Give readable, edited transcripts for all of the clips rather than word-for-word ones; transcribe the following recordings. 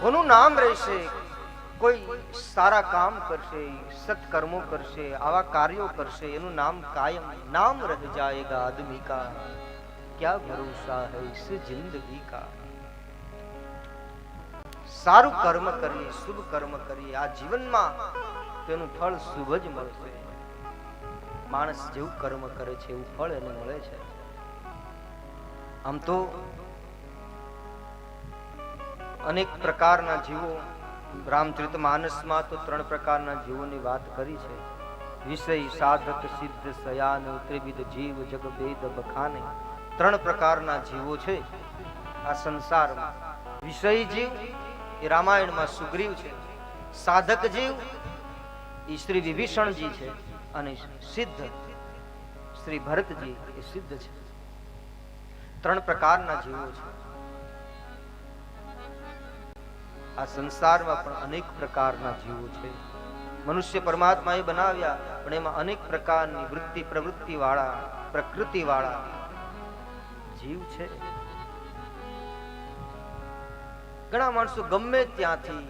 કોનું નામ રહેશે, કોઈ સારા કામ કરશે, સત્કર્મો કરશે, આવા કાર્યો કરશે, એનું નામ કાયમ નામ રહ જાયેગા આદમી કા, ક્યા ભરોસા હૈ ઇસ જિંદગી કા. સારું કર્મ કરીએ, શુભ કર્મ કરીએ, આ જીવનમાં તેનું ફળ શુભ જ મળશે. માણસ જેવું કર્મ કરે છે એવું ફળ એને મળે છે. આમ તો અનેક પ્રકારના જીવો, રામચરિતમાનસમાં તો 3 પ્રકારના જીવોની વાત કરી છે. વિષય, સાધક, સિદ્ધ, સયાન, ત્રિવિધ જીવ જગ ભેદ બખાને. 3 પ્રકારના જીવો છે આ સંસારમાં. વિષય જીવ એ રામાયણમાં સુગ્રીવ છે, સાધક જીવ એ શ્રી વિભીષણજી છે, અને સિદ્ધ શ્રી ભરતજી એ સિદ્ધ છે. 3 પ્રકારના જીવો છે. આ સંસારમાં પણ અનેક પ્રકારના જીવો છે. મનુષ્ય પરમાત્માએ બનાવ્યા, પણ એમાં અનેક પ્રકારની વૃત્તિ પ્રવૃત્તિ વાળા, પ્રકૃતિ વાળા જીવ છે. ઘણા માણસો ગમે ત્યાંથી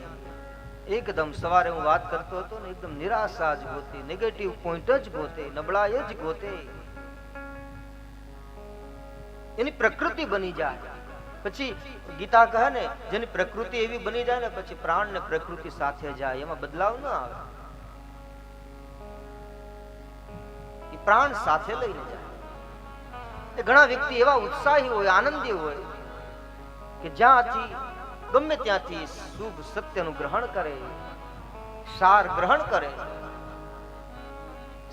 એકદમ, સવારે હું વાત કરતો હતો ને, એકદમ નિરાશા જ ગોતે, નેગેટિવ પોઈન્ટ જ ગોતે, નબળાઈ જ ગોતે, એની પ્રકૃતિ બની જાય. પછી ગીતા કહે ને, જેની પ્રકૃતિ એવી બની જાય ને, પછી પ્રાણ ને પ્રકૃતિ સાથે જાય, એમાં બદલાવ ન આવે. એ પ્રાણ સાથે લઈને જાય. એ ઘણા વ્યક્તિ એવા ઉત્સાહી હોય, આનંદી હોય કે જ્યાંથી ગમે ત્યાંથી શુભ સત્યનું ગ્રહણ કરે, સાર ગ્રહણ કરે.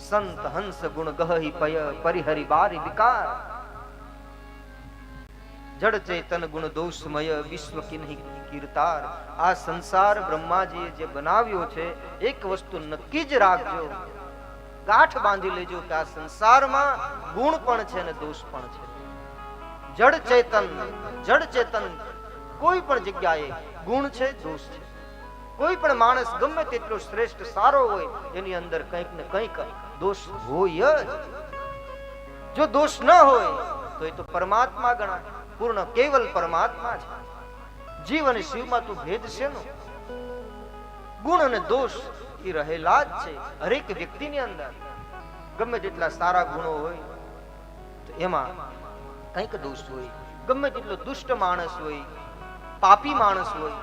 સંત હંસ ગુણ ગહી પય પરિહરી બારી વિકાર, જડ ચેતન ગુણ દોષમય વિશ્વ કિન્હી કીર્તાર. આ સંસાર બ્રહ્માજીએ જે બનાવ્યો છે, એક વસ્તુ નક્કી જ રાખજો, ગાંઠ બાંધી લેજો કે આ સંસારમાં ગુણ પણ છે ને દોષ પણ છે. જડ ચેતન કોઈ પણ જગ્યાએ ગુણ છે, દોષ છે. કોઈ પણ માણસ ગમે તેટલો શ્રેષ્ઠ સારો હોય, એની અંદર કંઈક ને કંઈક દોષ હોય જ. જો દોષ ન હોય તો એ તો પરમાત્મા ગણાય, પૂર્ણ કેવલ પરમાત્મા છે. જીવ અને શિવમાં તું ભેદ છે નો. ગુણ અને દોષ એ રહેલા જ છે હરેક વ્યક્તિની અંદર. ગમે તેટલા સારા ગુણો હોય તો એમાં કંઈક દોષ હોય. ગમે તેટલો દુષ્ટ માણસ હોય, પાપી માણસ હોય,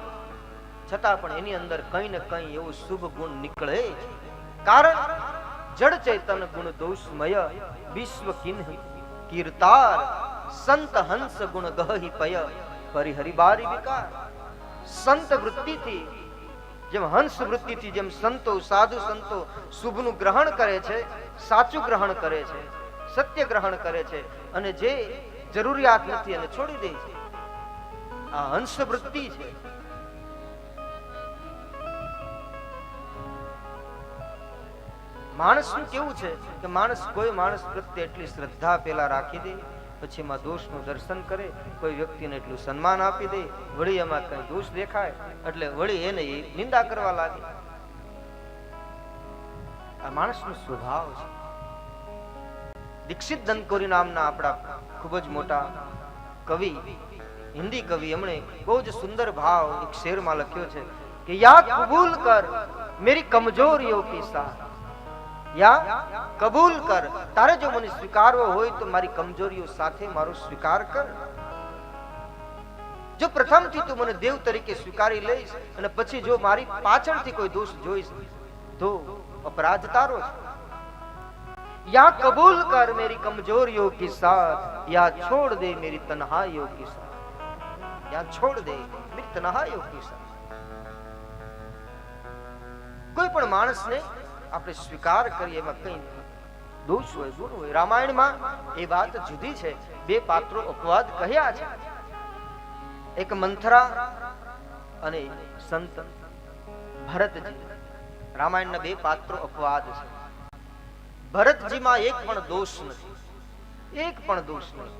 છતાં પણ એની અંદર કંઈ ને કંઈ એવો શુભ ગુણ નીકળે. કારણ જડ ચેતન ગુણ દોષમય વિશ્વ કિન્હી કીર્તાર, સંત હંસ ગુણ ગહી પય પરિહરી બારી વિકાર. સંત વૃત્તિથી, જેમ હંસ વૃત્તિથી જેમ સંતો, સાધુ સંતો શુભનું ગ્રહણ કરે છે, સાચું ગ્રહણ કરે છે, સત્ય ગ્રહણ કરે છે, અને જે જરૂરિયાત નથી એને છોડી દે છે. આ હંસ વૃત્તિ છે. માણસનું કેવું છે કે માણસ કોઈ માણસ પ્રત્યે એટલી શ્રદ્ધા પેલા રાખી દે, પછી એમાં દોષનું દર્શન કરે, કોઈ વ્યક્તિને એટલું સન્માન આપી દે, વળી એમાં કઈ દોષ દેખાય એટલે વળી એને નિંદા કરવા લાગે. આ માણસનો સ્વભાવ છે. દીક્ષિત દંતકોરી નામના આપણા ખૂબ જ મોટા કવિ, હિન્દી કવિ, એમણે બહુ જ સુંદર ભાવ એક શેરમાં લખ્યો છે કે યા કબૂલ કર મેરી કમજોરીઓ કી સાથ, યા કબૂલ કર, તારે જો મને સ્વીકારવો હોય તો મારી કમજોરીઓ સાથે મારો સ્વીકાર કર. જો પ્રથમથી તું મને દેવ તરીકે સ્વીકારી લઈશ અને પછી જો મારી પાછળથી કોઈ દોષ જોઈશ તો અપરાધ તારો છે. યા કબૂલ કર મેરી કમજોરીઓ કી સાથ, યા છોડ દે મેરી તન્હાઈઓ કી સાથ, યા છોડ દે મેરી તન્હાઈઓ કી સાથ. કોઈ પણ માણસને આપણે સ્વીકાર કરીએ, એમાં કઈ દોષ હોય, ગુણ હોય. રામાયણમાં એ વાત જુદી છે. 2 પાત્રો અપવાદ કહ્યા છે, એક મંથરા અને સંત ભરતજી. રામાયણના 2 પાત્રો અપવાદ છે. ભરતજીમાં એક પણ દોષ નથી, એક પણ દોષ નથી.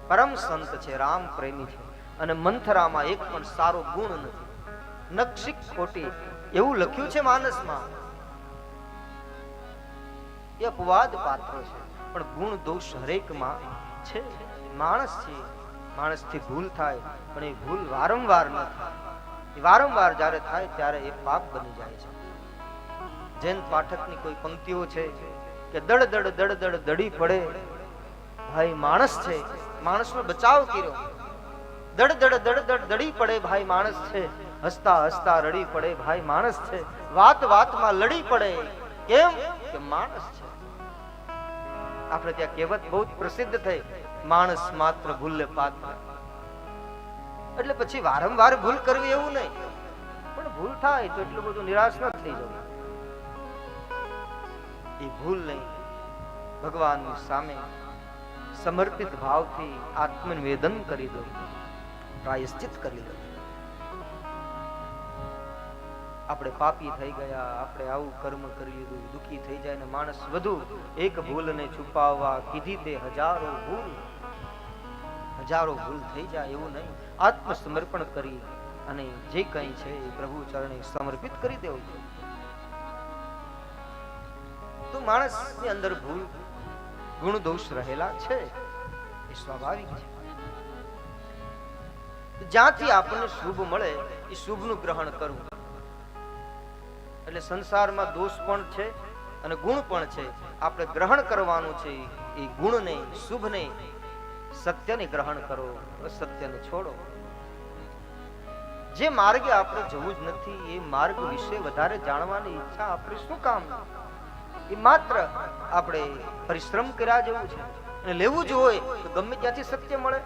પરમ સંત છે, રામ પ્રેમી છે. અને મંથરામાં એક પણ સારો ગુણ નથી, નક્ષિક ખોટી, એવું લખ્યું છે માનસમાં. એ અપવાદ પાત્રો છે, પણ ગુણ દોષ હરેકમાં છે. માણસ છે, માણસથી ભૂલ થાય, પણ એ ભૂલ વારંવાર ન થાય. એ વારંવાર જ્યારે થાય ત્યારે એ પાપ બની જાય છે. જૈન પાઠકની કોઈ પંક્તિઓ છે કે દડ દડ દડ દડ દડી પડે ભાઈ માણસ છે, માણસનો બચાવ કર્યો. દડ દડ દડ દડ દડી પડે ભાઈ માણસ છે, હસતા હસતા રડી પડે ભાઈ માણસ છે, વાત વાતમાં લડી પડે. કેમ કે માણસ છે. આપણે ત્યાં કહેવત બહુ જ પ્રસિદ્ધ થઈ, માણસ માત્ર ભૂલે પાત્ર. એટલે પછી વારંવાર ભૂલ કરવી એવું નહીં, પણ ભૂલ થાય તો એટલું બધું નિરાશ ન થઈ જવું. એ ભૂલ નહીં, ભગવાનની સામે સમર્પિત ભાવથી આત્મનિવેદન કરી દો, પ્રાયશ્ચિત કરી દો. આપણે પાપી થઈ ગયા, આપણે આવું કર્મ કરી લીધું, દુઃખી થઈ જાય ને માણસ વધુ એક ભૂલને છુપાવવા કીધી તે હજારો ભૂલ થઈ જાય એવું નહીં. આત્મસમર્પણ કરી અને જે કંઈ છે એ પ્રભુ ચરણે સમર્પિત કરી દેવું છે. તો માણસની અંદર ભૂલ ગુણ દોષ રહેલા છે, એ સ્વાભાવિક છે. જ્યાંથી આપણને શુભ મળે એ શુભનું ગ્રહણ કરવું. એટલે સંસારમાં દોષ પણ છે અને ગુણ પણ છે. આપણે ગ્રહણ કરવાનું છે એ ગુણને, શુભને, સત્યને ગ્રહણ કરો, અસત્યને છોડો. જે માર્ગે આપણે જવું જ નથી એ માર્ગ વિશે વધારે જાણવાની ઈચ્છા આપણે શું કામ? એ માત્ર આપણે પરિશ્રમ કર્યા જેવું છે. અને લેવું જ હોય તો ગમે ત્યાંથી સત્ય મળે.